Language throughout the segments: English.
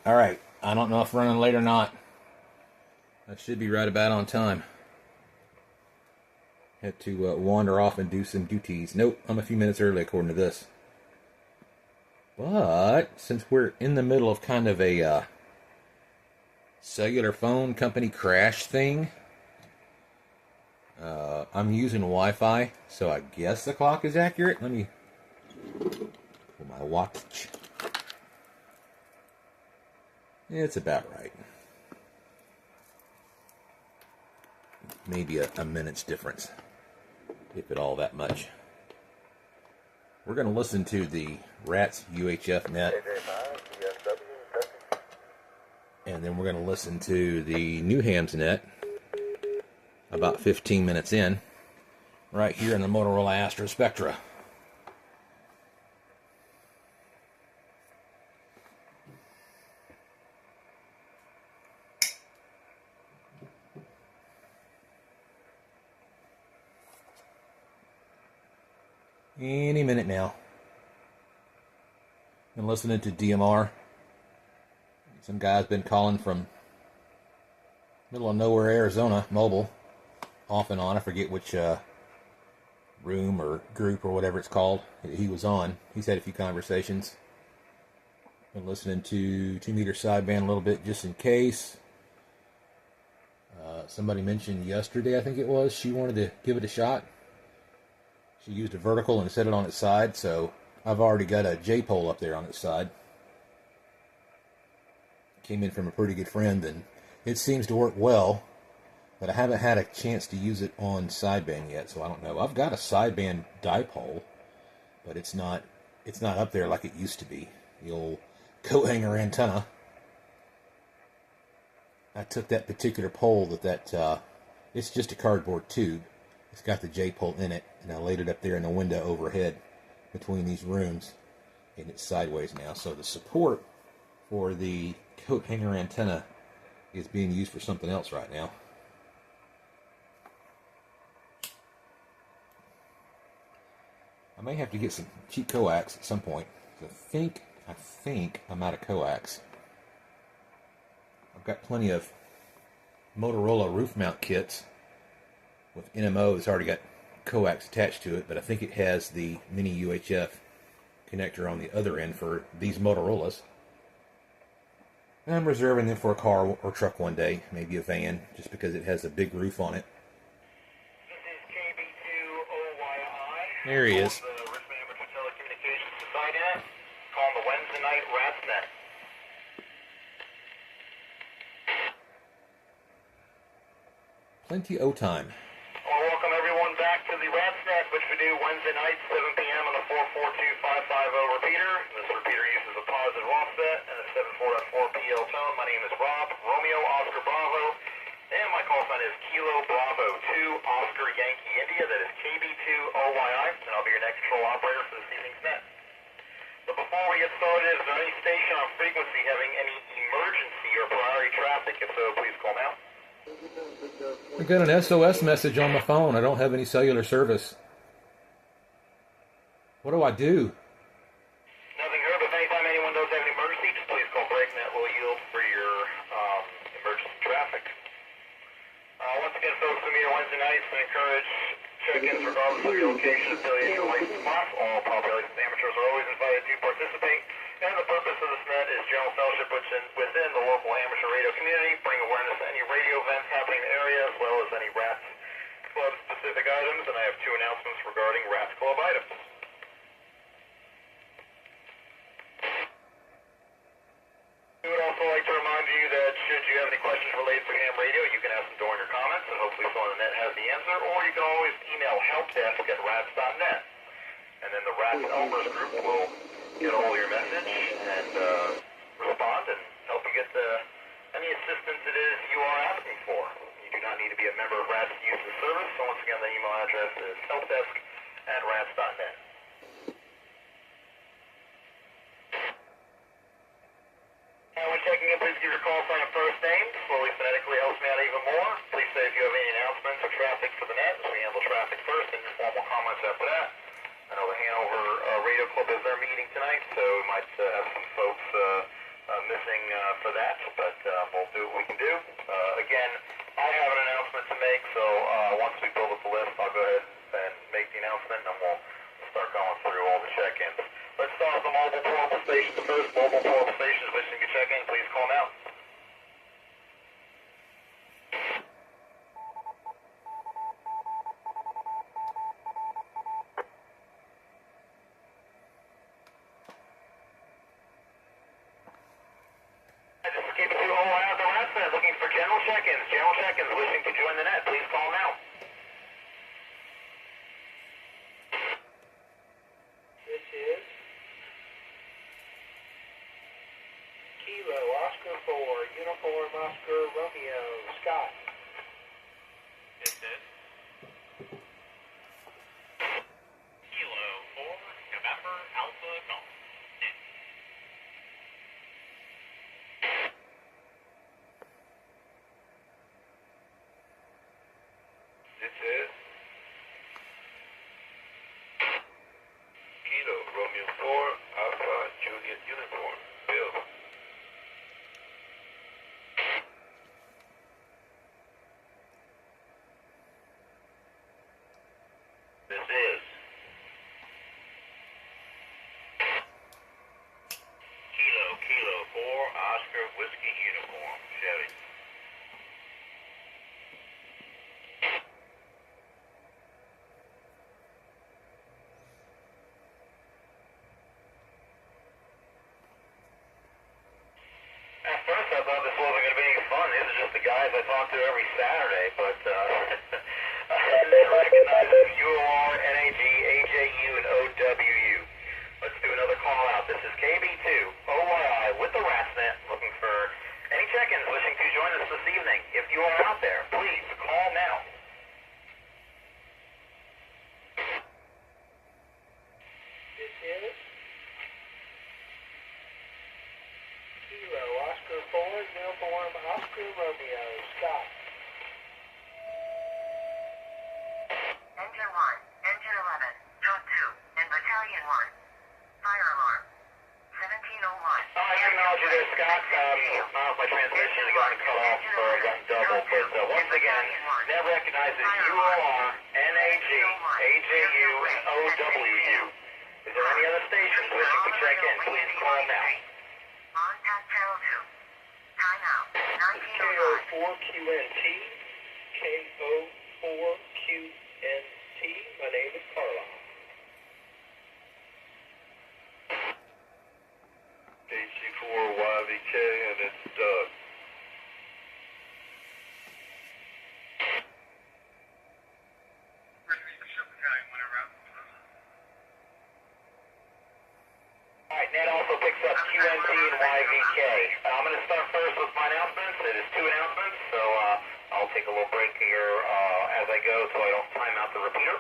Alright, I don't know if running late or not. I should be right about on time. Had to wander off and do some duties. Nope, I'm a few minutes early according to this. But since we're in the middle of kind of a cellular phone company crash thing, I'm using Wi-Fi, so I guess the clock is accurate. Let me pull my watch. It's about right. Maybe a minute's difference, if at all that much. We're going to listen to the RATS UHF net, and then we're going to listen to the Newham's net about 15 minutes in, right here in the Motorola Astra Spectra. Any minute now. Been listening to DMR. Some guy's been calling from middle of nowhere, Arizona, mobile, off and on. I forget which room or group or whatever it's called he was on. He's had a few conversations. Been listening to 2-meter sideband a little bit just in case. Somebody mentioned yesterday, I think it was, she wanted to give it a shot. She used a vertical and set it on its side, so I've already got a J-pole up there on its side. Came in from a pretty good friend, and it seems to work well, but I haven't had a chance to use it on sideband yet, so I don't know. I've got a sideband dipole, but it's not up there like it used to be. The old coat hanger antenna. I took that particular pole it's just a cardboard tube. It's got the J-pole in it, and I laid it up there in the window overhead between these rooms, and it's sideways now. So the support for the coat hanger antenna is being used for something else right now. I may have to get some cheap coax at some point. I think I'm out of coax. I've got plenty of Motorola roof mount kits with NMO that's already got coax attached to it, but I think it has the mini UHF connector on the other end for these Motorola's. And I'm reserving them for a car or truck one day, maybe a van, just because it has a big roof on it. This is KB2OYI. There he is. The Richmond Amateur Telecommunications Society net. Calling the Wednesday night RATS net. Plenty of time. I want to welcome everyone back to the RATS net, which we do Wednesday night, 7 p.m. on the 442550 repeater. This repeater uses a positive offset and a 74.4 PL tone. My name is Rob, Romeo Oscar Bravo, and my call sign is Kilo Bravo 2 Oscar Yankee India. That is KB2OYI, and I'll be your next control operator for this evening's net. But before we get started, is there any station on frequency having any emergency or priority traffic? If so, please call now. I got an SOS message on my phone. I don't have any cellular service. What do I do? Nothing heard, but if anytime anyone does have an emergency, just please call BreakNet. We'll yield for your emergency traffic. Once again, folks, we meet on Wednesday nights and encourage check-ins regardless of your location, affiliation, or license box. All properly licensed amateurs are always invited to participate. And the purpose of this net is general fellowship within the local amateur radio community, bring awareness to any radio events happening in the area, as well as any RATS Club specific items. And I have 2 announcements regarding RATS Club items. We would also like to remind you that should you have any questions related to ham radio, you can ask them during your comments, and hopefully someone on the net has the answer, or you can always email helpdesk@rats.net. And then the RATS Elmers group will get a hold of your message and respond and help you get any assistance it is you are asking for. You do not need to be a member of RATS to use the service, so once again the email address is helpdesk@rats.net. And when checking in, please give your call sign and first name. Slowly phonetically helps me out even more. Please say if you have any announcements or traffic for the net, as we handle traffic first and your formal comments after that. I know the Hanover Radio Club is their meeting tonight, so we might have some folks missing for that, but we'll do what we can do. Again, I have an announcement to make, so once we build up the list, I'll go ahead and make the announcement, and we'll start going through all the check-ins. Let's start with the mobile portable stations first. Mobile portable stations wishing to check in, please call now. Just keep it to all out the RATS net, looking for general check-ins. General check-ins wishing to join the net, please call now. This is Kilo Oscar 4, Uniform Oscar Romeo, Scott. This is Kilo 4, November Alpha Golf. This is Kilo Romeo 4, Alpha Juliet Uniform, Bill. This is Kilo 4, Oscar Whiskey Uniform, Chevy. At first I thought this wasn't going to be any fun. These are just the guys I talk to every Saturday, but I didn't recognize them. UOR, NAG, AJU, and OWU. Let's do another call out. This is KB2, OYI, with the RATS net, looking for any check-ins wishing to join us this evening. If you are out there, please call now. This is Kilo Oscar 4, Uniform Oscar Romeo, Scott. Engine 1, Engine 11, Truck 2, and Battalion 1. Fire alarm. 1701. I acknowledge you there, Scott. My transmission has gotten cut off or gotten doubled, but once again, never recognize it. UOR, NAG, AJU, and OWU. Is there any other stations wishing to check in? Please call now. Contact Channel 2. Time out. KO4QNT, KO4QNT. My name is Carla. HC4YVK, and it's Doug. Alright, Ned also picks up QNT and YVK. I'm going to start first with my announcements. It is 2 announcements, so I'll take a little break here as I go so I don't time out the repeater.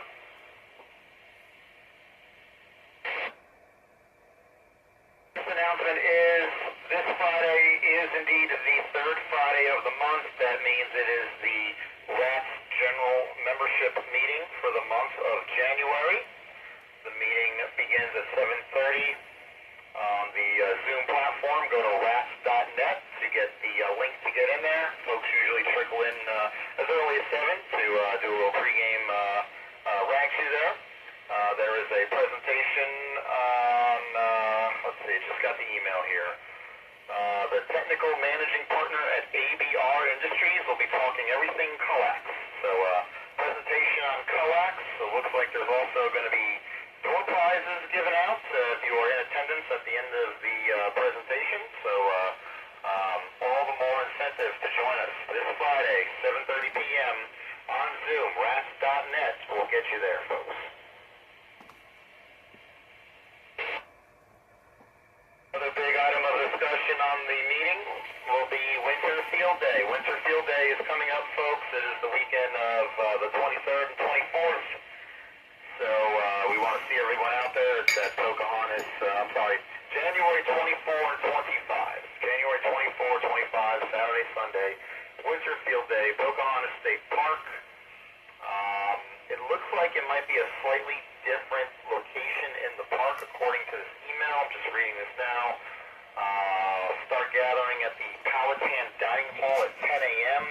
This announcement is this Friday is indeed the 3rd Friday of the month. That means it is the RATS General Membership Meeting for the month of January. The meeting begins at 7:30 on the Zoom platform. Go to rats.net to get the link to get in there. Folks usually trickle in as early as 7 to do a little pregame rag you there. There is a presentation on, let's see, just got the email here. The technical managing partner at ABR Industries will be talking everything coax. So presentation on coax. So it looks like there's also going to be door prizes given out if you are in attendance at the end of the presentation. So all the more incentive to join us this Friday, 7:30 p.m. on Zoom. Rats.net will get you there, folks. Another big item of discussion on the meeting will be Winter Field Day. Winter Field Day is coming up, folks. It is the weekend of the 23rd and 24th. So we want to see everyone out there. It's at Pocahontas, January 24 and 25. January 24, 25, Saturday, Sunday. Winter Field Day, Pocahontas State Park. It looks like it might be a slightly different location in the park according to this email. I'm just reading this now. Start gathering at the Powhatan Dining Hall at 10 a.m.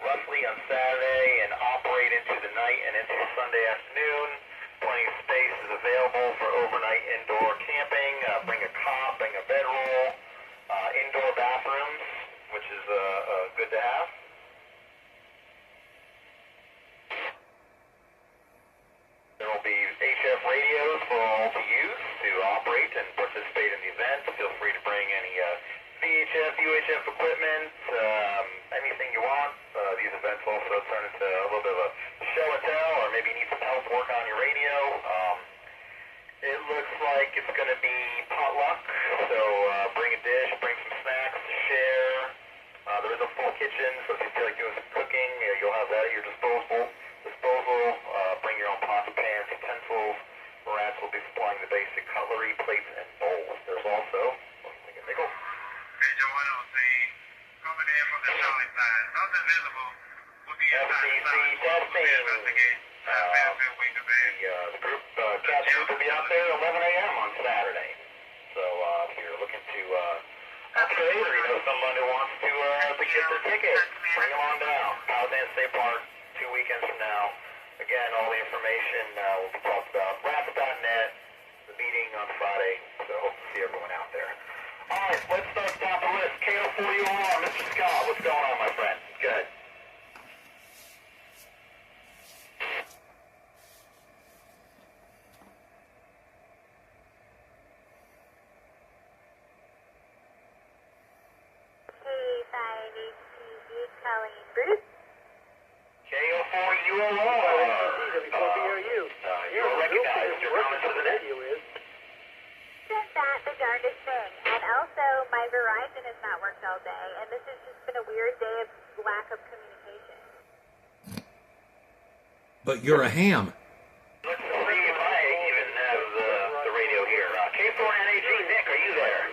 roughly on Saturday and operate into the night and into Sunday afternoon. Plenty of space is available for overnight indoor camping. Bring a cot, bring a bedroll, indoor bathrooms, which is good to have. There will be HF radios for all to use to operate and participate in the event. Feel free to bring any VHF, UHF equipment, anything you want. These events also turn into a little bit of a show and tell, or maybe you need some help working on your radio. It looks like it's going to be potluck, so bring a dish, bring some snacks to share. There is a full kitchen, so if you feel like doing some cooking, you'll have that at your disposal. Bring your own pots, pans, utensils. RATS will be supplying the basic cutlery, plates, and bowls. There's also, nickel. Major 103, coming in from the Charlie side. Nothing visible. We'll be FCC testing. The group, CAT group will be out there at 11 a.m. on Saturday. So if you're looking to upgrade, or you know someone who wants to get their ticket, bring them on down. Powhatan State Park, 2 weekends from now. Again, all the information will be talked about. RATS.net, the meeting on Friday. So hope to see everyone out there. All right, let's start top of the list. KO4UR, Mr. Scott, what's going on, my friend? Good. Calling Bruce. KO4UR. You're recognized. You're coming to the net. Isn't that the darndest thing? And also, my Verizon has not worked all day, and this has just been a weird day of lack of communication. But you're a ham. Let's see if I even have the radio here. K4NAG, Nick, are you there?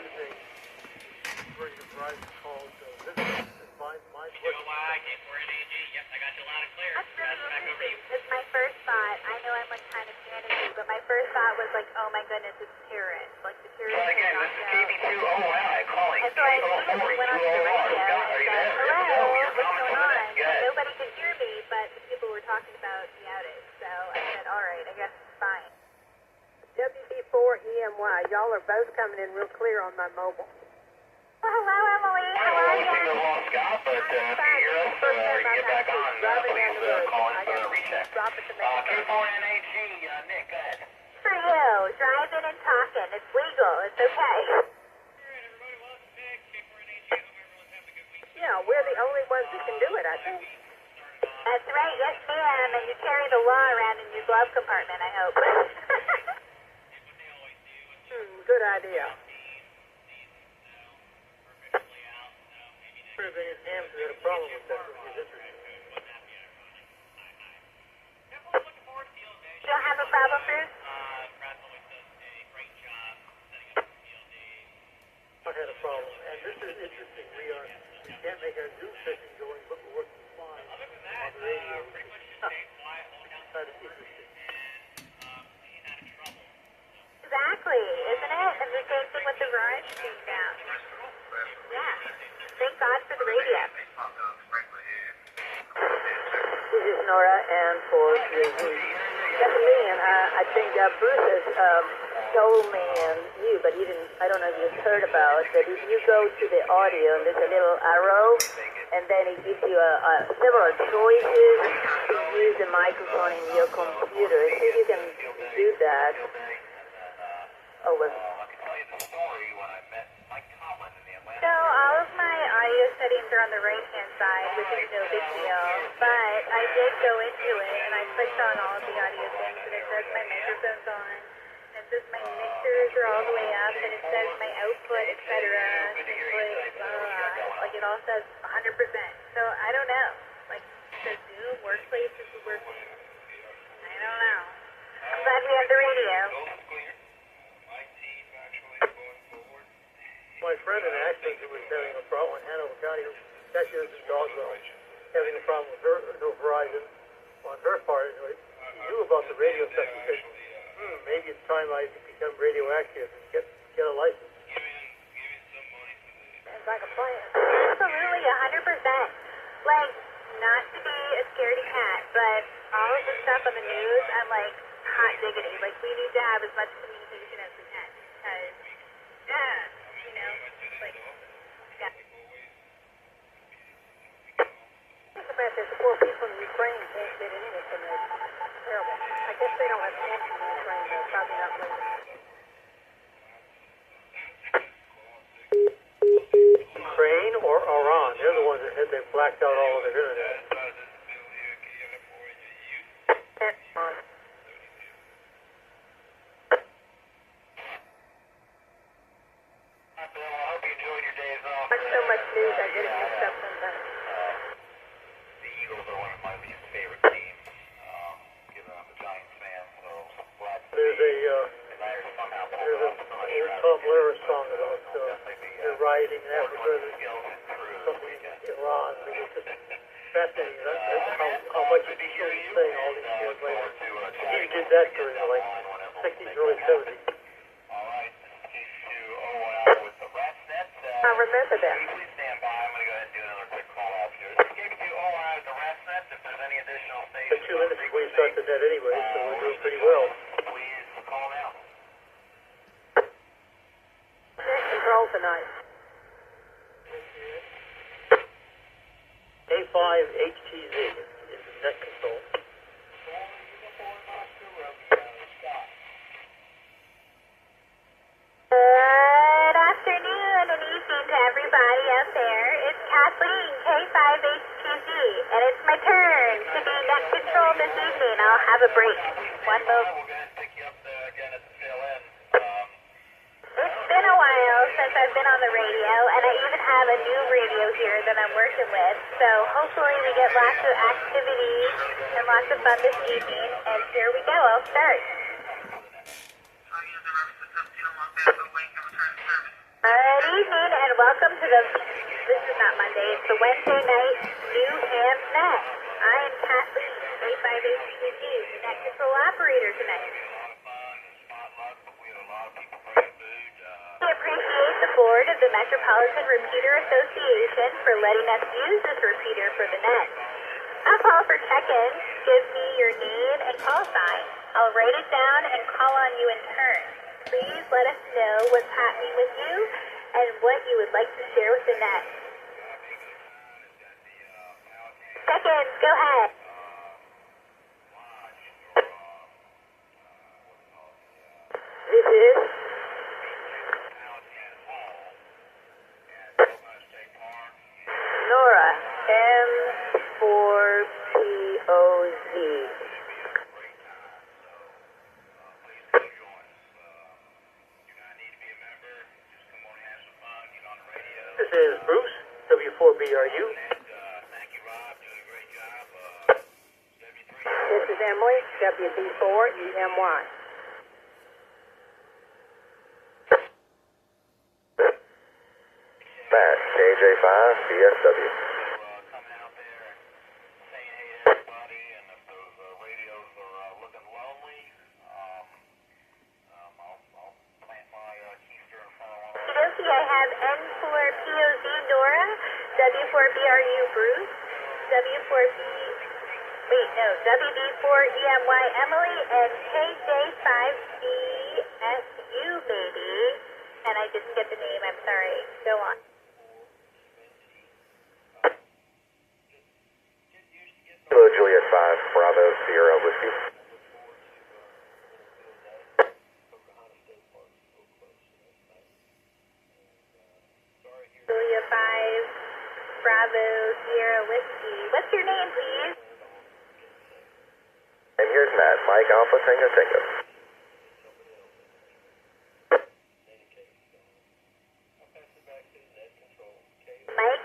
K4NAG, yep, I got you loud and clear. That's really interesting, because my first thought, I know I'm like kind of panicking, but my first thought was like, oh my goodness, it's terrorists. Like the terrorists. Well, again, this is KB2OI calling. And so I immediately went on to the radio and said, hello, what's going on? And nobody could hear me, but the people were talking about the outage. So I said, all right, I guess it's fine. WB4EMY, y'all are both coming in real clear on my mobile. Well, hello, Emily. How I are don't think you? they've lost Scott, but if you hear us or you get back on, please call in for a recheck. K4NAG, Nick, go ahead. For you, driving and talking. It's legal. It's okay. Yeah, we're the only ones who can do it, I think. That's right. Yes, ma'am. And you carry the law around in your glove compartment, I hope. Good idea. Pretty thing is, Ham's had a problem with that, which is interesting. You don't have a problem, Bruce? I had a problem, and this is interesting. We can't make our Zoom session going, but we're working fine on the radio. Kind of interesting. Exactly, isn't it? And the same thing with the Verizon being down. Yeah. Thank God for the radio. This is Nora, and for Stephanie, and I think Bruce has told me and you, but you didn't. I don't know if you've heard about that. If you go to the audio, and there's a little arrow, and then it gives you several choices to use the microphone in your computer. See if you can do that. So all of my audio settings are on the right-hand side, which is no big deal. But I did go into it, and I clicked on all of the audio things, and it says my microphone's on. And it says my mixers are all the way up, and it says my output, etc. Like it all says 100%. So I don't know. Like the Zoom workplace is working. I don't know. I'm glad we have the radio. My friend in Athens who was having a problem in Hanover County, actually lives in Dogville, having a problem with her Verizon on her part. Anyway, she knew about the radio stuff. She said, maybe it's time I become radioactive and get a license. It's like a plan. Absolutely. 100%. Like, not to be a scaredy cat, but all of this stuff on the news, I'm like, hot diggity. Like, we need to have as much communication as we can. Because, you know, like, yeah. Think about this, the poor people in Ukraine can't get anything from this. It's terrible. I guess they don't have camps in Ukraine, though. Probably not really. Ukraine or Iran, they're the ones that said they blacked out all of their internet. That's fine. Bill, I hope you enjoyed your days off. Watch so much news, I get it mixed up sometimes. The Eagles are one of my least favorite teams, given I'm a Giants fan, so glad to There's see a Tom Lehrer song about they're rioting in Africa, something in Iran. I mean, it's just fascinating how much you still saying all these years later. He did that during the like 60s, early 70s. I remember that. Please stand by. I'm going to go ahead and do another quick call out here. This is KB2 OI with the RATS net. If there's any additional For stations, 2 minutes before you start the net anyway, so we're doing pretty well. please call now. Net control tonight. A5HTZ is the net control. Good afternoon and evening to everybody out there. It's Kathleen, K5HTZ, and it's my turn to be net control this evening. I'll have a break. One moment. We'll go ahead and pick you up again at the tail end. It's been a while since I've been on the radio, and I even have a new radio here that I'm working with. So hopefully we get lots of activity and lots of fun this evening. And here we go. I'll start. Good evening and welcome to this is not Monday, it's the Wednesday night New Ham Net. I am Kathleen, A5HTZ, the net control operator tonight. We appreciate the board of the Metropolitan Repeater Association for letting us use this repeater for the net. I'll call for check-in, give me your name and call sign. I'll write it down and call on you in turn. Please let us know what's happening with you and what you would like to share with the net. Check-in, go ahead. This is Nora, M4POZ. This is Bruce, W4BRU. This is Emily, WB4EMY. Matt, KJ5, BSW. Coming out there and saying hey to everybody, and if those radios are looking lonely, I'll plant my keister in front of one. Okay, I have N4POZ Nora, W4BRU Bruce, WB4EMY Emily, and KJ5BSU maybe. And I didn't get the name, I'm sorry. Go on. Hello, Juliet 5, Bravo, Sierra, Whiskey. Julia 5, Bravo, Sierra Whiskey. What's your name, please? And here's Matt, Mike Alpha Tango Tango. Mike?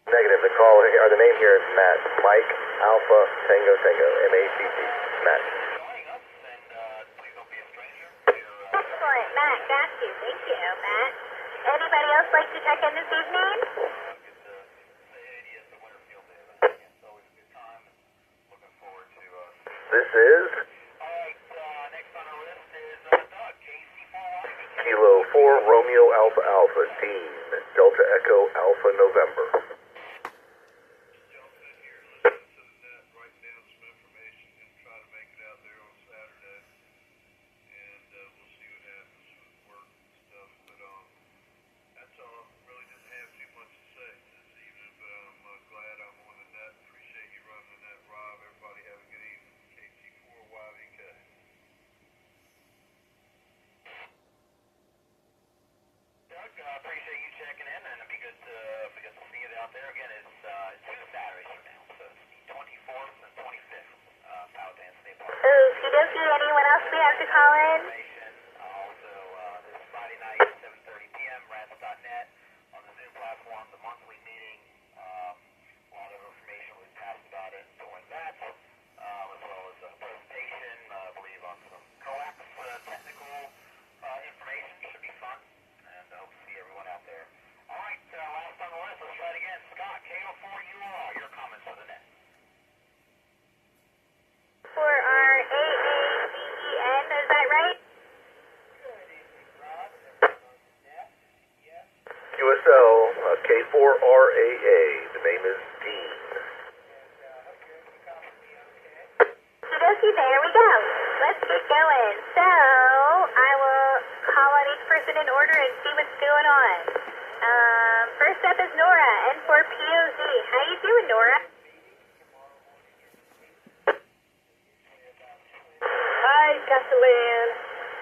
Negative, the call, or the name here is Matt, Mike Alpha Tango Tango, M-A-T-T, Matt. Excellent, Matt. Got you. Thank you, Matt. Anybody else like to check in this evening? This is Kilo 4 Romeo Alpha Alpha, Dean, Delta Echo Alpha November. Appreciate you checking in, and it'd be good to see you out there again. It's 2 Saturdays from now, so it's the 24th and 25th, Powhatan State Park. Okie dokie, anyone else we have to call in? Also, this Friday night at 7:30 p.m., RATS.net on the Zoom platform, the monthly meeting. A lot of information was passed about it during that, as well as a presentation, I believe, on some coax technical information. Should be fun. And I hope to see everyone out there. All right, last on the list, let's try it again. Scott, KO4UR, your comments for the net. For our AACEN, is that right? USL K4RAA, the name is Dean. Okie, there we go. Let's get going. So, I will call on each person in order and see what's going on. First up is Nora, N4POZ. How you doing, Nora? Hi, Kathleen.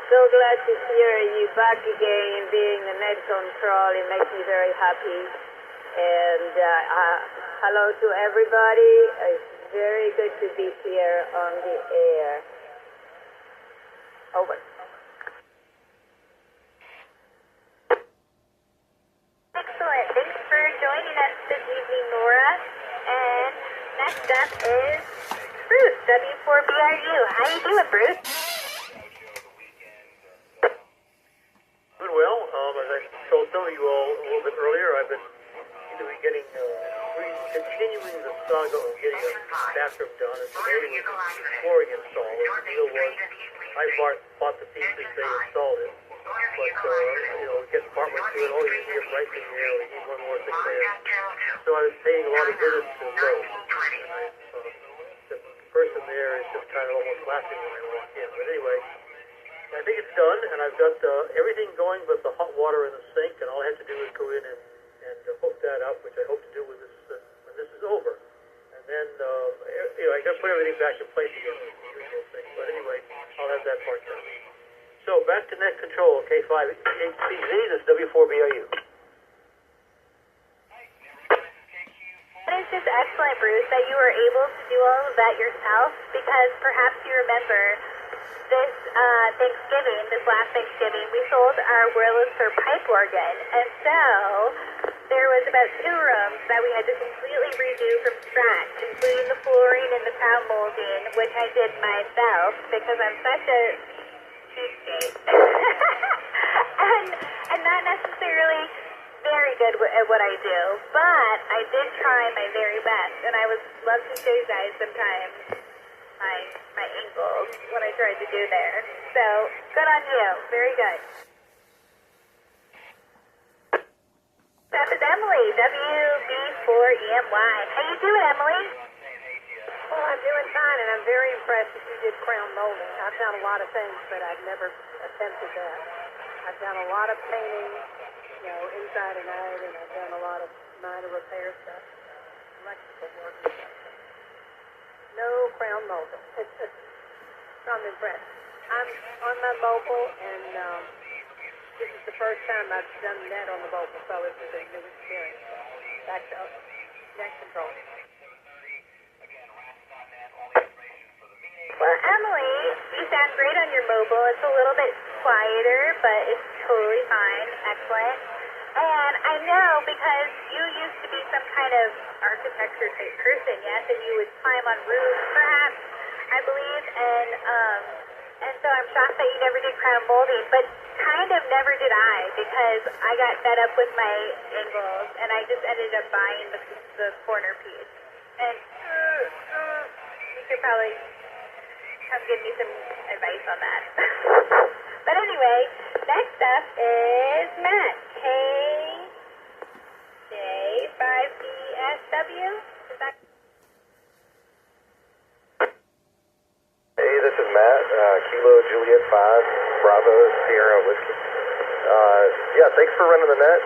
So glad to hear you back again, being the net control. It makes me very happy. And hello to everybody. It's very good to be here on the air. Over. Excellent. Thanks for joining us this evening, Nora. And next up is Bruce, W4BRU. How you doing, Bruce? Good, well, as I told some of you all a little bit earlier, I've been getting, continuing the saga of getting a bathroom done, and today was the flooring installed. The deal was, I bought the pieces, they installed it, but, get apartments to it, all you need is pricing there, we need one more thing there. So I was paying a lot of visits to Lowe's, and the person there is just kind of almost laughing when I walk in, but anyway, I think it's done, and I've got everything going but the hot water in the sink, and all I have to do is go in and hook that up, which I hope to do with this when this is over. And then, I got to put everything back in place again, the usual thing. But anyway, I'll have that part done. So back to net control, K5HCZ, this is W4BRU. It is just excellent, Bruce, that you were able to do all of that yourself, because perhaps you remember this last Thanksgiving, we sold our Wurlitzer pipe organ, and so there was about 2 rooms that we had to completely redo from scratch, including the flooring and the crown molding, which I did myself because I'm such a cheapskate. and not necessarily very good at what I do, but I did try my very best, and I would love to show you guys sometimes my angles, what I tried to do there. So, good on you. Very good. That is Emily, WB4EMY. How you doing, Emily? Oh, I'm doing fine, and I'm very impressed that you did crown molding. I've done a lot of things, but I've never attempted that. I've done a lot of painting, inside and out, and I've done a lot of minor repair stuff, electrical work and stuff. No crown molding. So I'm impressed. I'm on my mobile, and this is the first time I've done that on the mobile, so it was a new experience. Back to net control. Well, Emily, you sound great on your mobile. It's a little bit quieter, but it's totally fine. Excellent. And I know because you used to be some kind of architecture type person, yes, and you would climb on roofs, perhaps, I believe, and so I'm shocked that you never did crown molding, but kind of never did I, because I got fed up with my angles, and I just ended up buying the corner piece. And you could probably come give me some advice on that. But anyway, next up is Matt. KJ5BSW. Is that? Hey, this is Matt, Kilo Juliet 5, Bravo Sierra Whiskey. Yeah, thanks for running the net.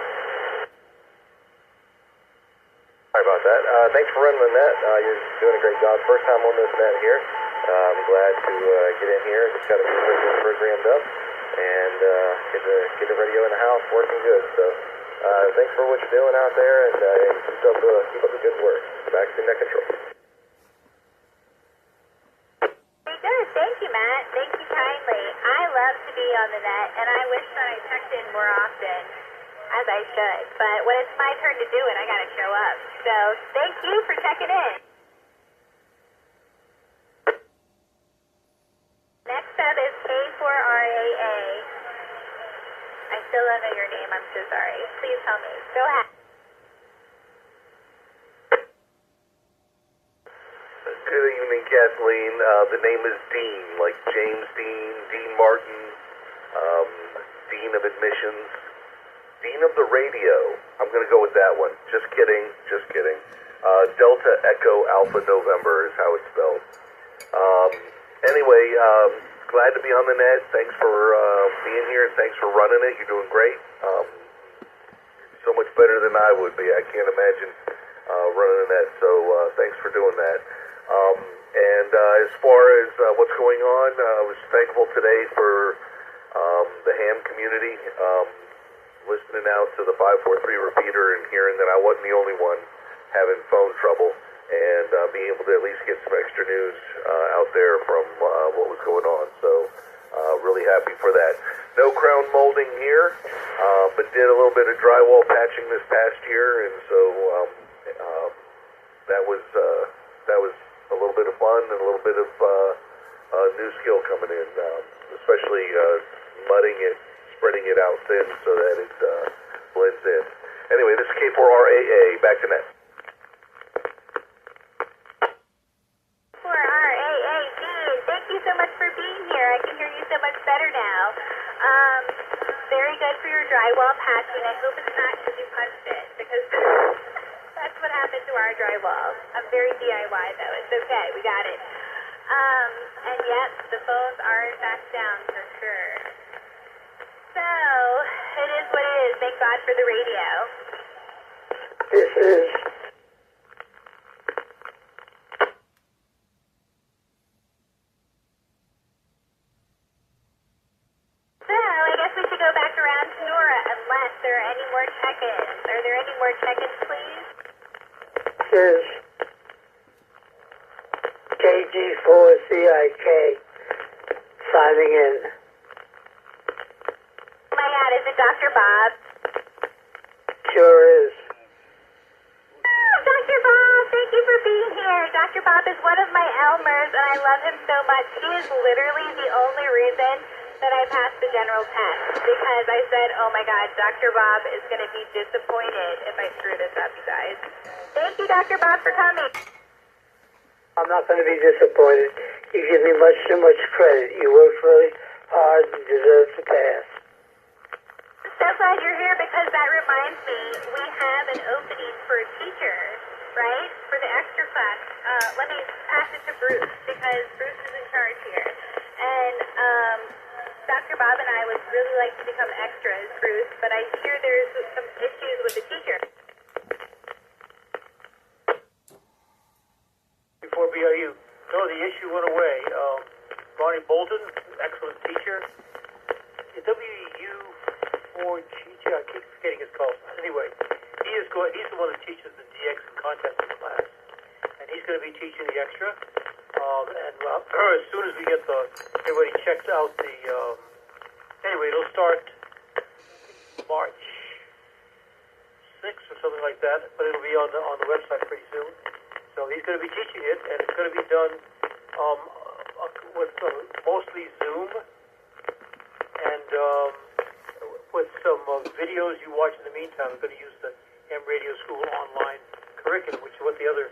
Sorry about that. Thanks for running the net. You're doing a great job. First time on this net here. I'm glad to get in here. Just got a few things programmed up and get the radio in the house working good. So thanks for what you're doing out there and keep up the good work. Back to net control. Very good. Thank you, Matt. Thank you kindly. I love to be on the net, and I wish that I checked in more often, as I should. But when it's my turn to do it, I got to show up. So thank you for checking in. Next up is K4RAA. I still don't know your name. I'm so sorry. Please tell me. Go ahead. Good evening, Kathleen. The name is Dean, like James Dean, Dean Martin, Dean of Admissions, Dean of the Radio. I'm going to go with that one. Just kidding, just kidding. Delta Echo Alpha November is how it's spelled. Anyway, glad to be on the net. Thanks for being here and thanks for running it. You're doing great. So much better than I would be. I can't imagine running the net, so thanks for doing that. And as far as what's going on, I was thankful today for the ham community, listening out to the 543 repeater and hearing that I wasn't the only one having phone trouble, and being able to at least get some extra news out there from what was going on. So really happy for that. No crown molding here, but did a little bit of drywall patching this past year, and so that was a little bit of fun and a little bit of new skill coming in, especially mudding it, spreading it out thin so that it blends in. Anyway, this is K4RAA, back to net. Thank you so much for being here. I can hear you so much better now. Very good for your drywall patching. I hope it's not because you punched it, because that's what happened to our drywall. I'm very DIY though. It's okay. We got it. And yep, the phones are in fact down for sure. So, it is what it is. Thank God for the radio. This is So, I guess we should go back around to Nora unless there are any more check-ins. Are there any more check-ins, please? is KG4CIK signing in. Oh my God, is it Dr. Bob? Sure is. Oh, Dr. Bob, thank you for being here. Dr. Bob is one of my Elmers, and I love him so much. He is literally the only reason that I passed the general test, because I said, oh my God, Dr. Bob is going to be disappointed if I screw this up, you guys. Thank you, Dr. Bob, for coming. I'm not going to be disappointed. You give me too much credit. You worked really hard and deserve to pass. I'm so glad you're here, because that reminds me, we have an opening for a teacher, right? For the extra class. Let me pass it to Bruce, because Bruce is in charge here. And Dr. Bob and I would really like to become extras, Bruce, but I hear there's some issues with the teacher. Before BRU, no, the issue went away. Ronnie Bolton, excellent teacher. WU4GG, I keep forgetting his call. Anyway, he's the one that teaches the DX and contesting class, and he's going to be teaching the extra. As soon as we get everybody checked out anyway, it'll start March 6th or something like that, but it'll be on the website pretty soon. So he's going to be teaching it, and it's going to be done with mostly Zoom and with some videos you watch in the meantime. We're going to use the Ham Radio School online curriculum, which is what the other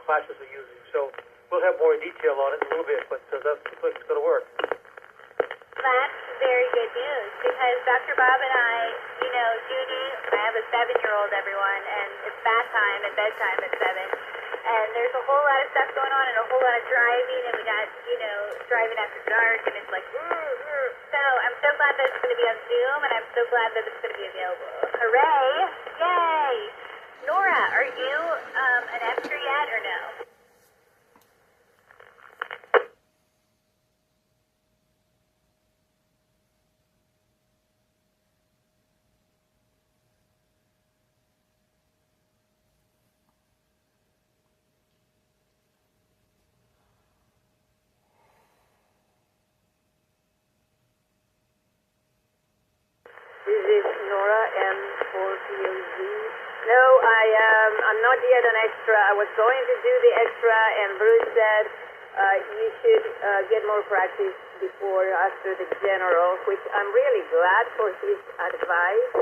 classes are using. So we'll have more detail on it in a little bit, but that's what it's going to work. That's very good news, because Dr. Bob and I, you know, Judy, I have a 7-year-old, everyone, and it's bath time and bedtime at 7. And there's a whole lot of stuff going on and a whole lot of driving, and we got, you know, driving after dark, and it's like, so I'm so glad that it's going to be on Zoom, and I'm so glad that it's going to be available. Hooray! Yay! Nora, are you an extra yet or no? This is Nora M4PAZ. No, I'm not yet an extra. I was going to do the extra, and Bruce said you should get more practice before after the general, which I'm really glad for his advice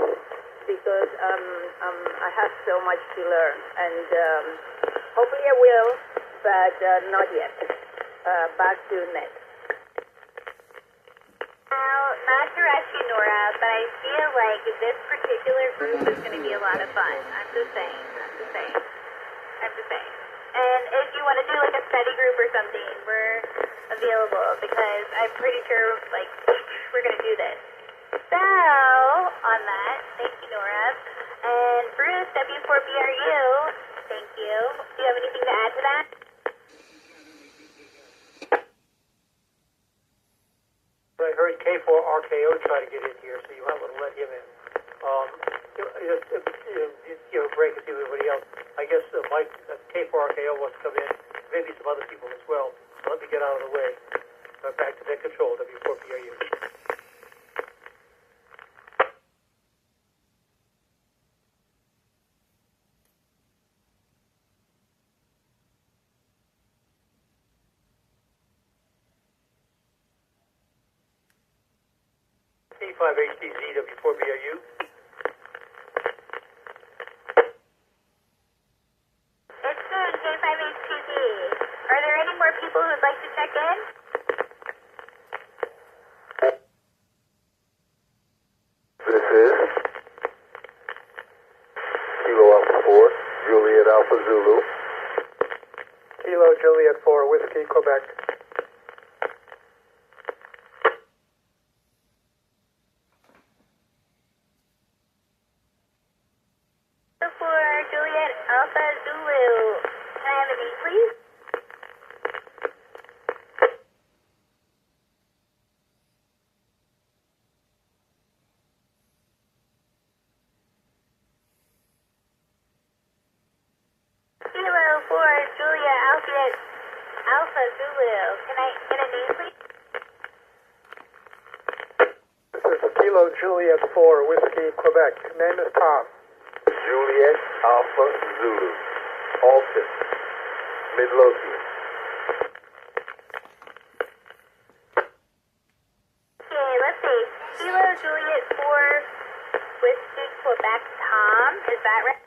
because I have so much to learn, and hopefully I will, but not yet. Back to next. Well, not to rush you, Nora, but I feel like this particular group is going to be a lot of fun. I'm just saying. And if you want to do like a study group or something, we're available because I'm pretty sure like we're going to do this. So, on that, thank you, Nora. And Bruce, W4BRU, thank you. Do you have anything to add to that? I heard K4RKO try to get in here, so you might want to let him in. Break and see everybody else. I guess Mike, K4RKO wants to come in. Maybe some other people as well. So let me get out of the way. Back to net control, W4PRU. K5HTZ, W4BRU. It's good, K5HTZ. Are there any more people who'd like to check in? This is Kilo Alpha 4, Juliet Alpha Zulu. Kilo Juliet 4, Whiskey, Quebec. For Juliet Alpha Zulu. Can I have a name, please? Kilo for Julia Alpha Zulu. Can I get a name, please? This is Kilo Juliet 4, Whiskey, Quebec. Name is Tom. Juliet Alpha Zulu. Alton. Midlothian. Okay, let's see. Kilo Juliet 4 Whiskey Quebec Tom. Is that right?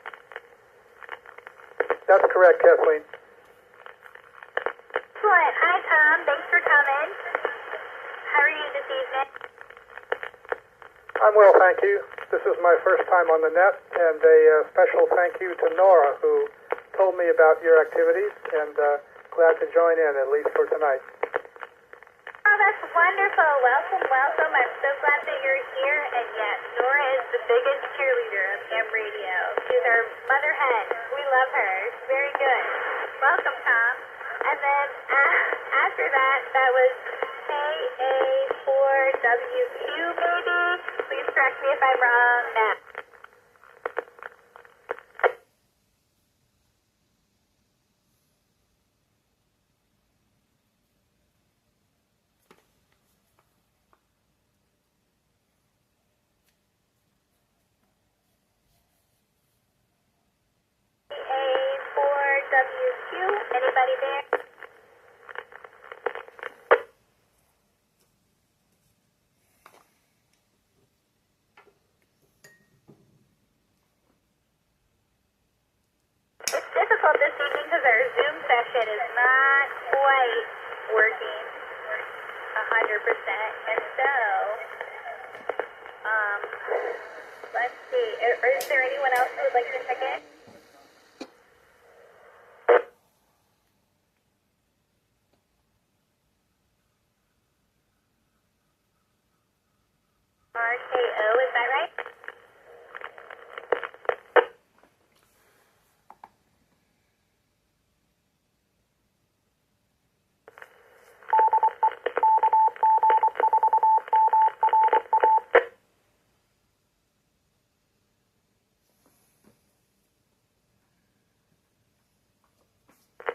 That's correct, Kathleen. Excellent. Hi, Tom. Thanks for coming. How are you this evening? I'm well, thank you. This is my first time on the net, and a special thank you to Nora, who told me about your activities, and glad to join in, at least for tonight. Oh, that's wonderful. Welcome, welcome. I'm so glad that you're here. And yes, Nora is the biggest cheerleader of ham radio. She's our mother hen. We love her. She's very good. Welcome, Tom. And then after that, that was KA4WQ, maybe? Please correct me if I'm wrong now. KA4WQ, anybody there? It's difficult this evening because our Zoom session is not quite working 100%, and so Let's see. Is there anyone else who would like to check in? RKO, is that right?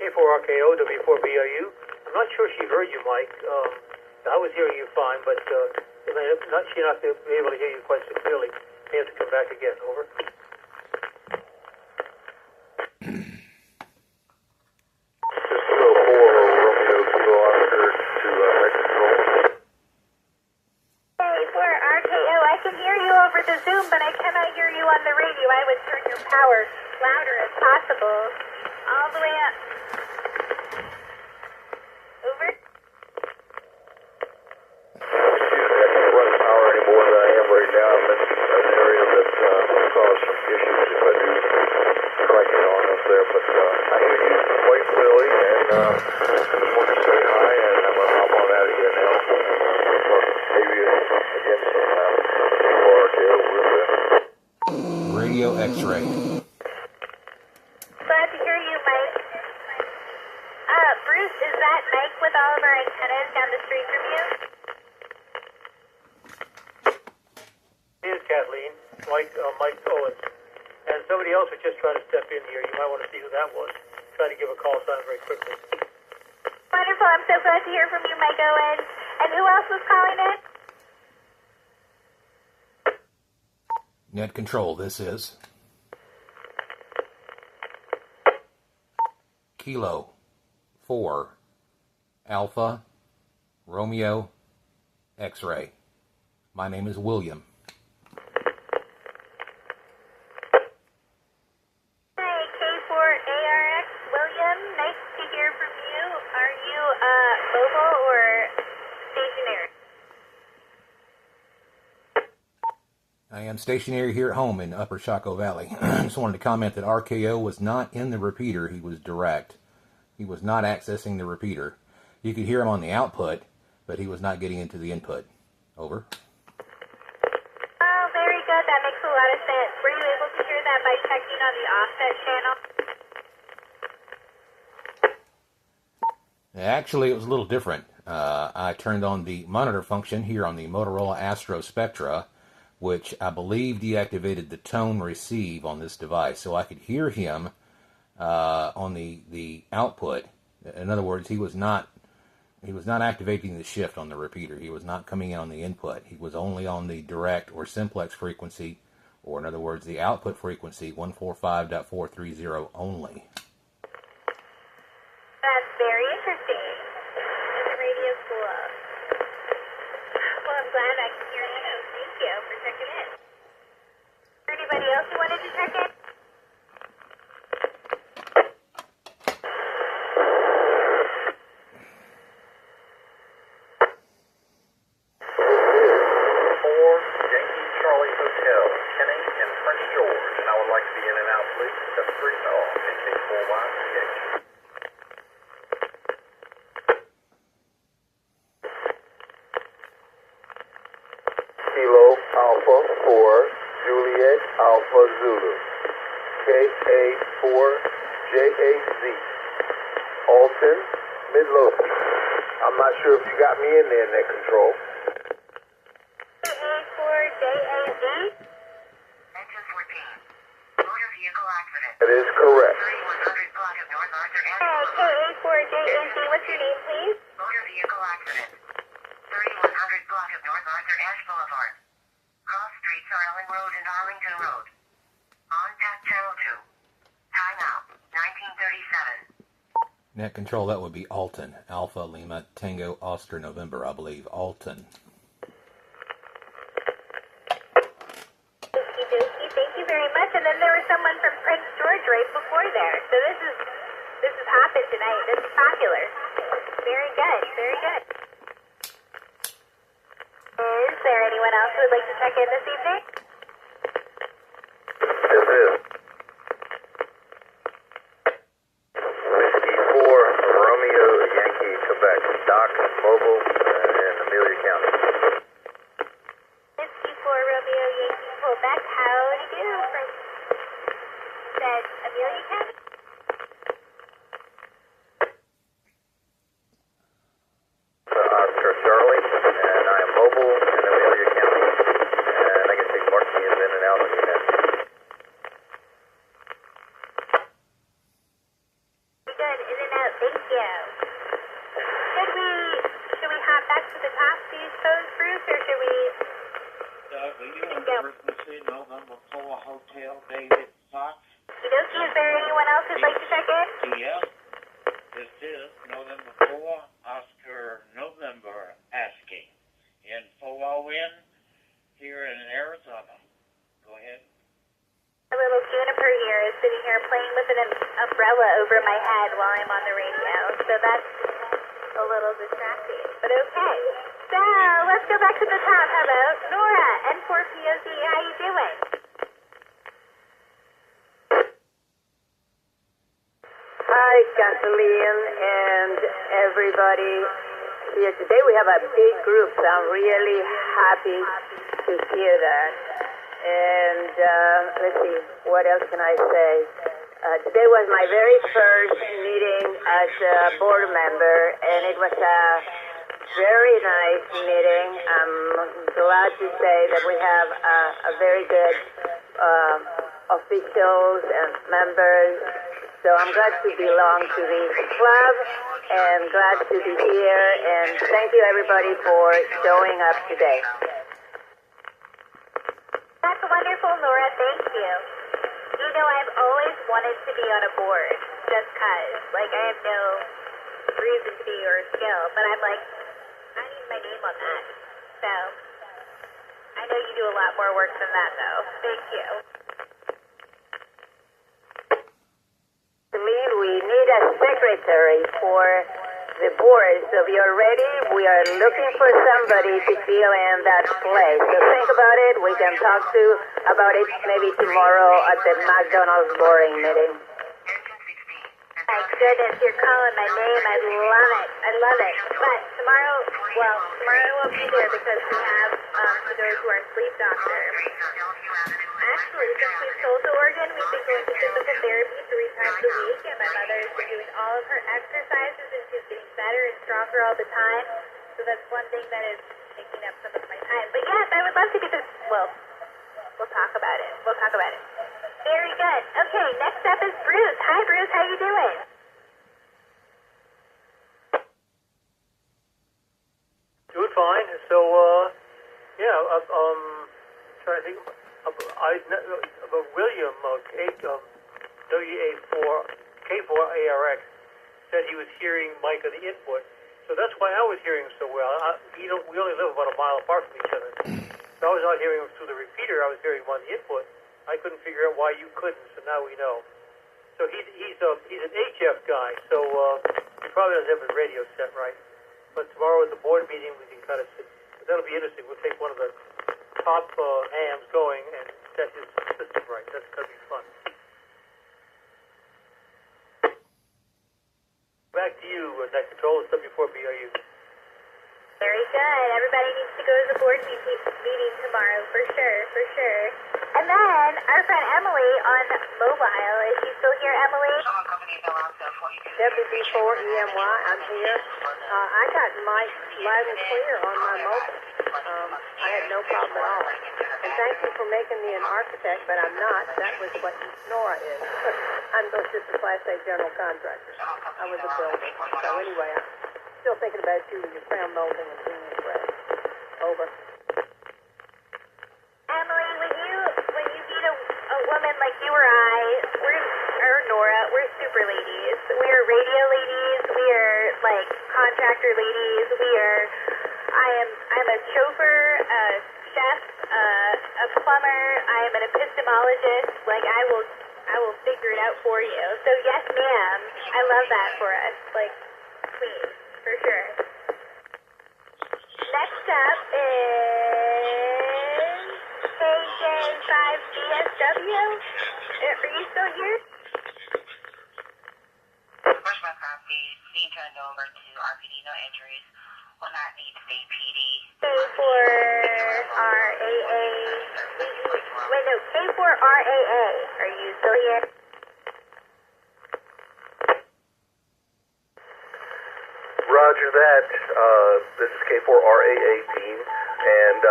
K4RKO, W4BRU. I'm not sure she heard you, Mike. I was hearing you fine, but she's not be able to hear you quite so clearly. You have to come back again. Over. Cisco 4, Romeo Kilo Oscar to Red Control. Hey, for RKO, I can hear you over the Zoom, but I cannot hear you on the radio. I would turn your power louder as possible. All the way up. Over. Run power any more than I am right now. I'm in an area that will cause some issues if I do cranking on up there. But I hear you quite clearly, and just want to say hi, and I'm going to hop on out of here now. Maybe again sometime. RKO, we're good. Radio X-ray. Glad to hear you, Mike. Bruce, is that Mike with all of our antennas down the street from you? Here's Kathleen, Mike Owens. And somebody else was just trying to step in here. You might want to see who that was. Try to give a call sign very quickly. Wonderful. I'm so glad to hear from you, Mike Owens. And who else was calling in? Net Control, this is Kilo 4 Alpha Romeo X-ray. My name is William. Hi, K4ARX, William. Nice to hear from you. Are you mobile or stationary? I am stationary here at home in Upper Chaco Valley. I just wanted to comment that RKO was not in the repeater. He was direct. He was not accessing the repeater. You could hear him on the output, but he was not getting into the input. Over. Oh, very good. That makes a lot of sense. Were you able to hear that by checking on the offset channel? Actually, it was a little different. I turned on the monitor function here on the Motorola Astro Spectra, which I believe deactivated the tone receive on this device, so I could hear him on the output. In other words, he was not activating the shift on the repeater. He was not coming in on the input. He was only on the direct or simplex frequency, or in other words, the output frequency 145.430 only. That's very interesting. And the radio's cool. Well, I'm glad I can hear you. Thank you for checking in. Is there anybody else who wanted to check in? Kilo Alpha 4 Juliet Alpha Zulu KA4JAZ Alton Midlothian. I'm not sure if you got me in there, Net Control. KA4JAZ? Engine 14. Motor vehicle accident. That is correct. 3100 block of North Arthur Hey, KA4JAZ, what's your name, please? Motor vehicle accident. 3100 block of North Arthur Ash Boulevard. Cross streets are Ellen Road and Arlington Road. On path channel 2. Time out. 1937. Net Control, that would be Alton. Alpha Lima Tango Oscar November, I believe. Alton. Okie dokie, thank you very much. And then there was someone from Prince George right before there. So this is hopping tonight. This is popular. Very good, very good. Is there anyone anyone else who would like to check in this evening? This is Whiskey 4, Romeo, Yankee, Quebec, Doc, Mobile, and Amelia County. Whiskey 4, Romeo, Yankee, Quebec. How do you do? Said Amelia County? Oscar Charlie, and I am mobile in Amelia County. And I can take Martin is in and out of the net. Good, in and out, thank you. Should we hop back to the top, do you suppose, Bruce, or should we... Frequency, November 4 Hotel, David Fox. Is there anyone else who'd like to check in? Yeah, this is November 4 Oscar November asking. Info in here in Arizona. Go ahead. A little Juniper here is sitting here playing with an umbrella over my head while I'm on the radio, so that's a little distracting, but okay. So, let's go back to the top. How about Nora, N4POZ, how you doing? Hi, Kathleen and everybody here today. We have a big group, so I'm really happy to hear that. And let's see, what else can I say? Today was my very first meeting as a board member, and it was a very nice meeting. I'm glad to say that we have a very good officials and members. So I'm glad to belong to this club and glad to be here. And thank you everybody for showing up today. That's wonderful, Laura. Thank you. You know, I've always wanted to be on a board, just 'cause. Like, I have no reason to be or skill, but I'm like, I need my name on that. So, I know you do a lot more work than that, though. Thank you. We need a secretary for the board. So if you're ready, we are looking for somebody to fill in that place. So think about it. We can talk about it maybe tomorrow at the McDonald's boring meeting. My goodness, you're calling my name. I love it. I love it. But tomorrow I won't be there because we have to go to our sleep doctor. Actually, since we've sold the organ, we've been going to physical therapy 3 times a week, and my mother has been doing all of her exercises, and she's getting better and stronger all the time. So that's one thing that is taking up some of my time. But yes, I would love to be this. Well, we'll talk about it. We'll talk about it. Very good. Okay, next up is Bruce. Hi, Bruce. How you doing? Doing fine. So, yeah, trying to think about William, K4ARX, said he was hearing Mike on the input. So that's why I was hearing him so well. We only live about a mile apart from each other. So I was not hearing him through the repeater. I was hearing him on the input. I couldn't figure out why you couldn't, so now we know. So he's an HF guy, so he probably doesn't have his radio set right. But tomorrow at the board meeting, we can kind of sit. That'll be interesting. We'll take one of the top hams going and set his system right. That's going to be fun. Back to you, Net Control, W4BRU. Very good. Everybody needs to go to the board meeting tomorrow, for sure, for sure. And then, our friend Emily on mobile. Is she still here, Emily? WB4EMY, I'm here. I got Mike loud and clear on my mobile. I had no problem at all. And thank you for making me an architect, but I'm not. That was what Nora is. I'm just a Class A general contractor. I was a builder. So anyway, I'm still thinking about you and your crown molding and being impressed. Over. Emily, when you meet a woman like you or I, or Nora, we're super ladies. We are radio ladies. We are like contractor ladies. I'm a chauffeur, a chef, a plumber. I am an epistemologist. Like I will figure it out for you. So yes, ma'am. I love that for us. Like, please, for sure. Next up is DSW. Are you still here? Bushman copy. Being turned over to RPD. No injuries. Will not need state PD. K4RAA. Wait, no, K4RAA. Are you still here? Roger that. This is K4RAA Dean, and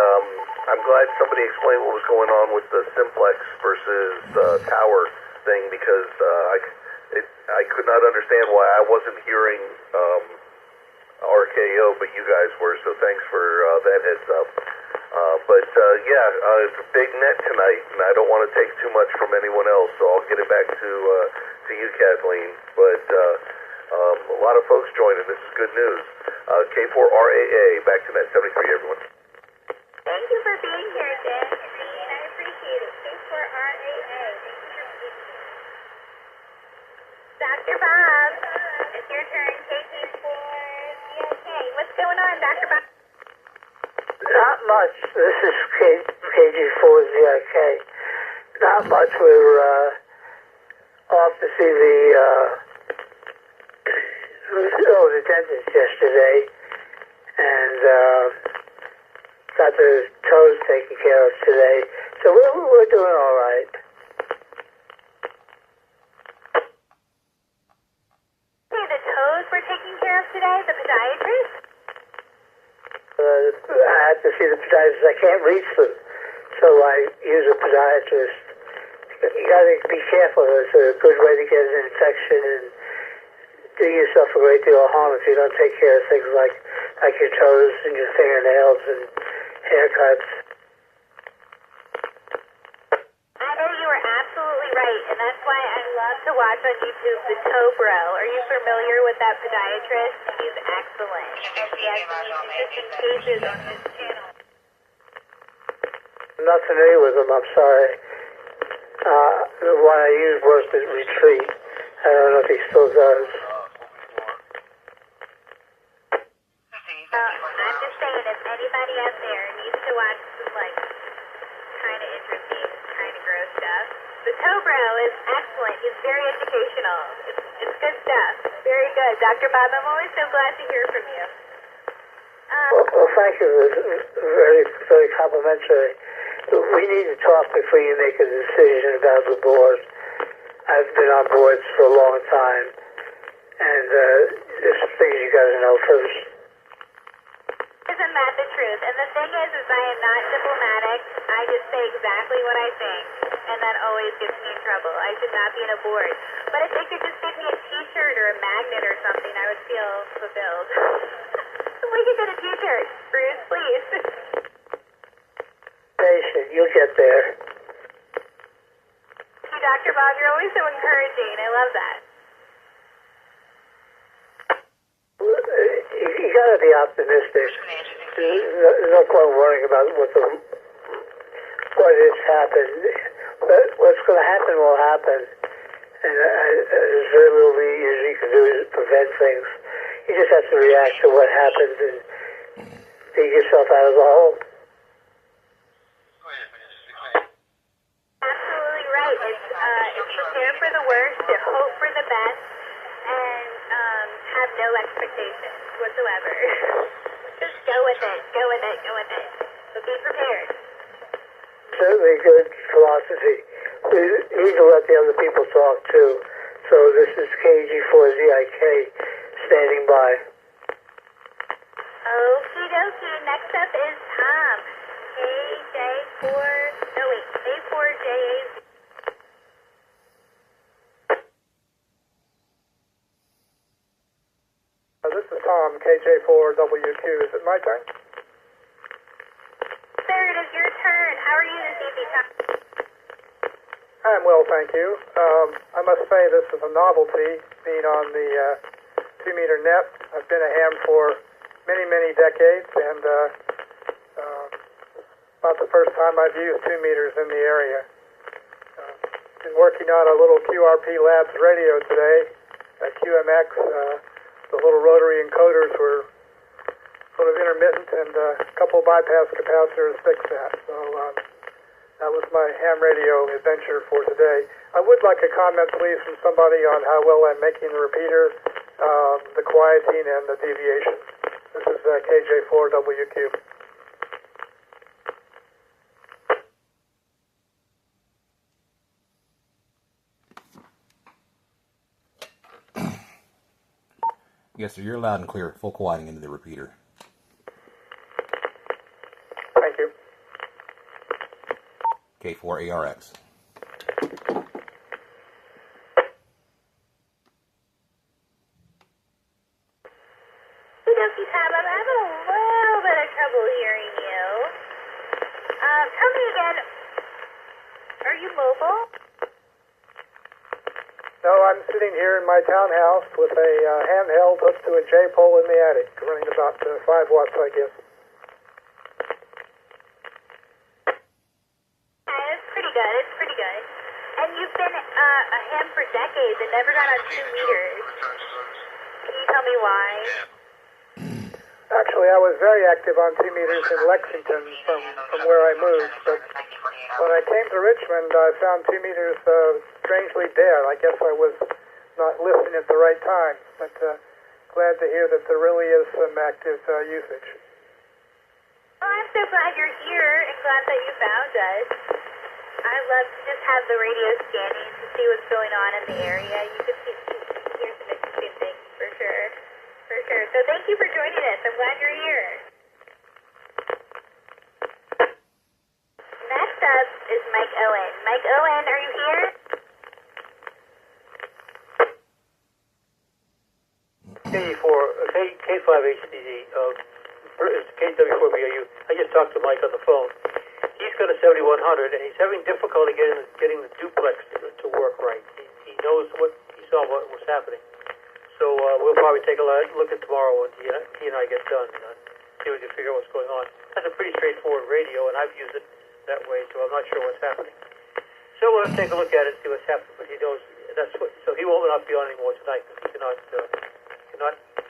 I'm glad somebody explained what was going on with the simplex versus tower thing, because I could not understand why I wasn't hearing RKO, but you guys were, so thanks for that heads up. It's a big net tonight, and I don't want to take too much from anyone else, so I'll get it back to you, Kathleen. But a lot of folks joining. This is good news. K4RAA, back to net 73, everyone. Thank you for being here, Dan. I appreciate it. K4RAA. Thank you for being here. Dr. Bob, it's your turn. KG4DK. What's going on, Dr. Bob? Not much. This is KG4ZIK. Not much. We're off to see the dentist yesterday, and got the toes taken care of today. So we're doing all right. Okay, the toes were taken care of today. The podiatrist. I had to see the podiatrist. I can't reach them, so I use a podiatrist. You got to be careful. It's a good way to get an infection and do yourself a great deal of harm if you don't take care of things like your toes and your fingernails and haircuts. I know you are absolutely right, and that's why I love to watch on YouTube the Toe Bro. Are you familiar with that podiatrist? He's excellent. And he has these interesting cases on his channel. I'm not familiar with them, I'm sorry. The one I used was the Retreat. I don't know if he still does. I'm just saying, if anybody out there needs to watch some, kind of interesting, kind of gross stuff, the Toe Bro is excellent. He's very educational. It's good stuff. Very good. Dr. Bob, I'm always so glad to hear from you. Well, thank you. It was very, very complimentary. We need to talk before you make a decision about the board. I've been on boards for a long time, and there's some things you got to know first. Isn't that the truth? And the thing is I am not diplomatic. I just say exactly what I think, and that always gets me in trouble. I should not be in a board. But if they could just give me a t-shirt or a magnet or something, I would feel fulfilled. We could get a t-shirt. Bruce, please. Patient, you'll get there. Thank you, Dr. Bob. You're always so encouraging. I love that. You got to be optimistic. There's no point worrying about what has happened. What's going to happen will happen, and there's very little you can do to prevent things. You just have to react to what happens and dig yourself out of the hole. Absolutely right. It's prepare for the worst, to hope for the best, and have no expectations whatsoever. Just go with it. Go with it. Go with it. But be prepared. Certainly good philosophy. We need to let the other people talk too. So this is KG4ZIK standing by. Okie dokie. Next up is Tom. K4JAZ. This is Tom, KJ4WQ. Is it my turn? Sir, it is your turn. How are you this evening, Tom? I'm well, thank you. I must say this is a novelty, being on the 2-meter net. I've been a ham for many, many decades, and about the first time I've used 2 meters in the area. Been working on a little QRP Labs radio today, a QMX. The little rotary encoders were sort of intermittent, and a couple of bypass capacitors fixed that. So That was my ham radio adventure for today. I would like a comment, please, from somebody on how well I'm making the repeater, the quieting, and the deviation. This is KJ4WQ. Yes, sir, you're loud and clear. Full quieting into the repeater. Thank you. K4ARX. Okie Tom, I'm having a little bit of trouble hearing you. Tell me again, are you mobile? No, I'm sitting here in my townhouse with a handheld hooked to a J-pole in the attic, running about 5 watts, I guess. It's pretty good, it's pretty good. And you've been a ham for decades and never got on 2 meters. Can you tell me why? Actually, I was very active on 2 meters in Lexington from where I moved, but when I came to Richmond, I found 2 meters strangely dead. I guess I was not listening at the right time, but glad to hear that there really is some active usage. Well, I'm so glad you're here and glad that you found us. I love to just have the radio scanning to see what's going on in the area. You can hear some interesting things for sure. For sure. So thank you for joining us. I'm glad you're here. Next up is Mike Owen. Mike Owen, are you here? K5HDD, it's KW4BAU. I just talked to Mike on the phone. He's got a 7100, and he's having difficulty getting the duplex to work right. He knows he saw what was happening. So we'll probably take a look at tomorrow when he and I get done, see if we can figure out what's going on. That's a pretty straightforward radio, and I've used it that way, so I'm not sure what's happening. So we'll take a look at it and see what's happening, but he knows so he will not be on anymore tonight because he cannot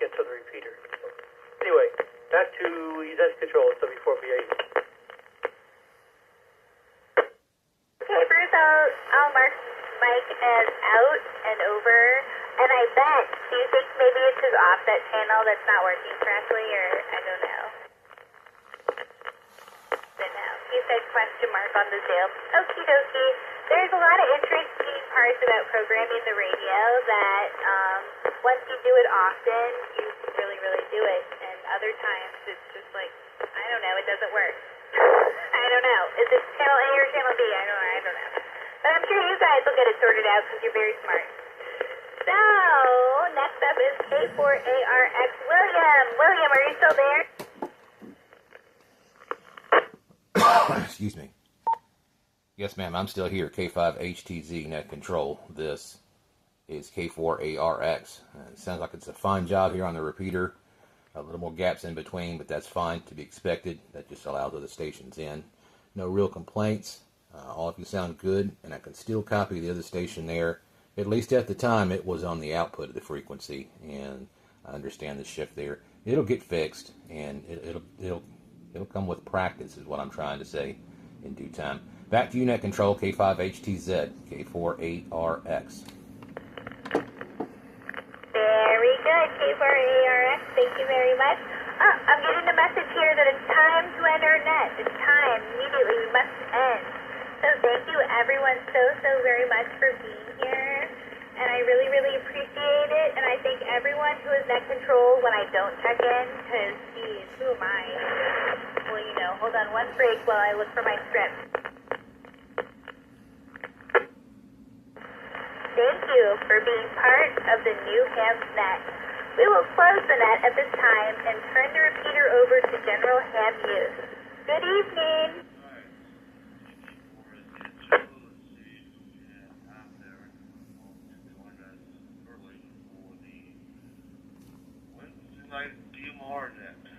get to the repeater. So, anyway, back to that's control. It's W4BA. Okay, Bruce, I'll mark Mike as out and over. And I bet, do you think maybe it's his offset channel that's not working correctly, or I don't know. Don't know. He said question mark on the Zoom. Okie dokie. There's a lot of interesting parts about programming the radio that once you do it often, you can really, really do it. And other times it's just like, I don't know, it doesn't work. I don't know. Is it channel A or channel B? I don't know. But I'm sure you guys will get it sorted out because you're very smart. So, next up is K4ARX William. William, are you still there? Excuse me. Yes, ma'am, I'm still here. K5HTZ net control. This is K4ARX. It sounds like it's a fine job here on the repeater. A little more gaps in between, but that's fine, to be expected. That just allows other stations in. No real complaints. All of you sound good, and I can still copy the other station there. At least at the time, it was on the output of the frequency, and I understand the shift there. It'll get fixed, and it'll come with practice, is what I'm trying to say, in due time. Back to UNet control, K5HTZ, K4ARX. Very good, K4ARX. Thank you very much. I'm getting a message here that it's time to end our net. It's time. Immediately, we must end. So thank you, everyone, so very much for being here. And I really, really appreciate it. And I thank everyone who is net control when I don't check in, because, geez, who am I? Well, you know, hold on one break while I look for my script. Thank you for being part of the new Ham's net. We will close the net at this time and turn the repeater over to general ham use. Good evening. Wednesday night DMR net.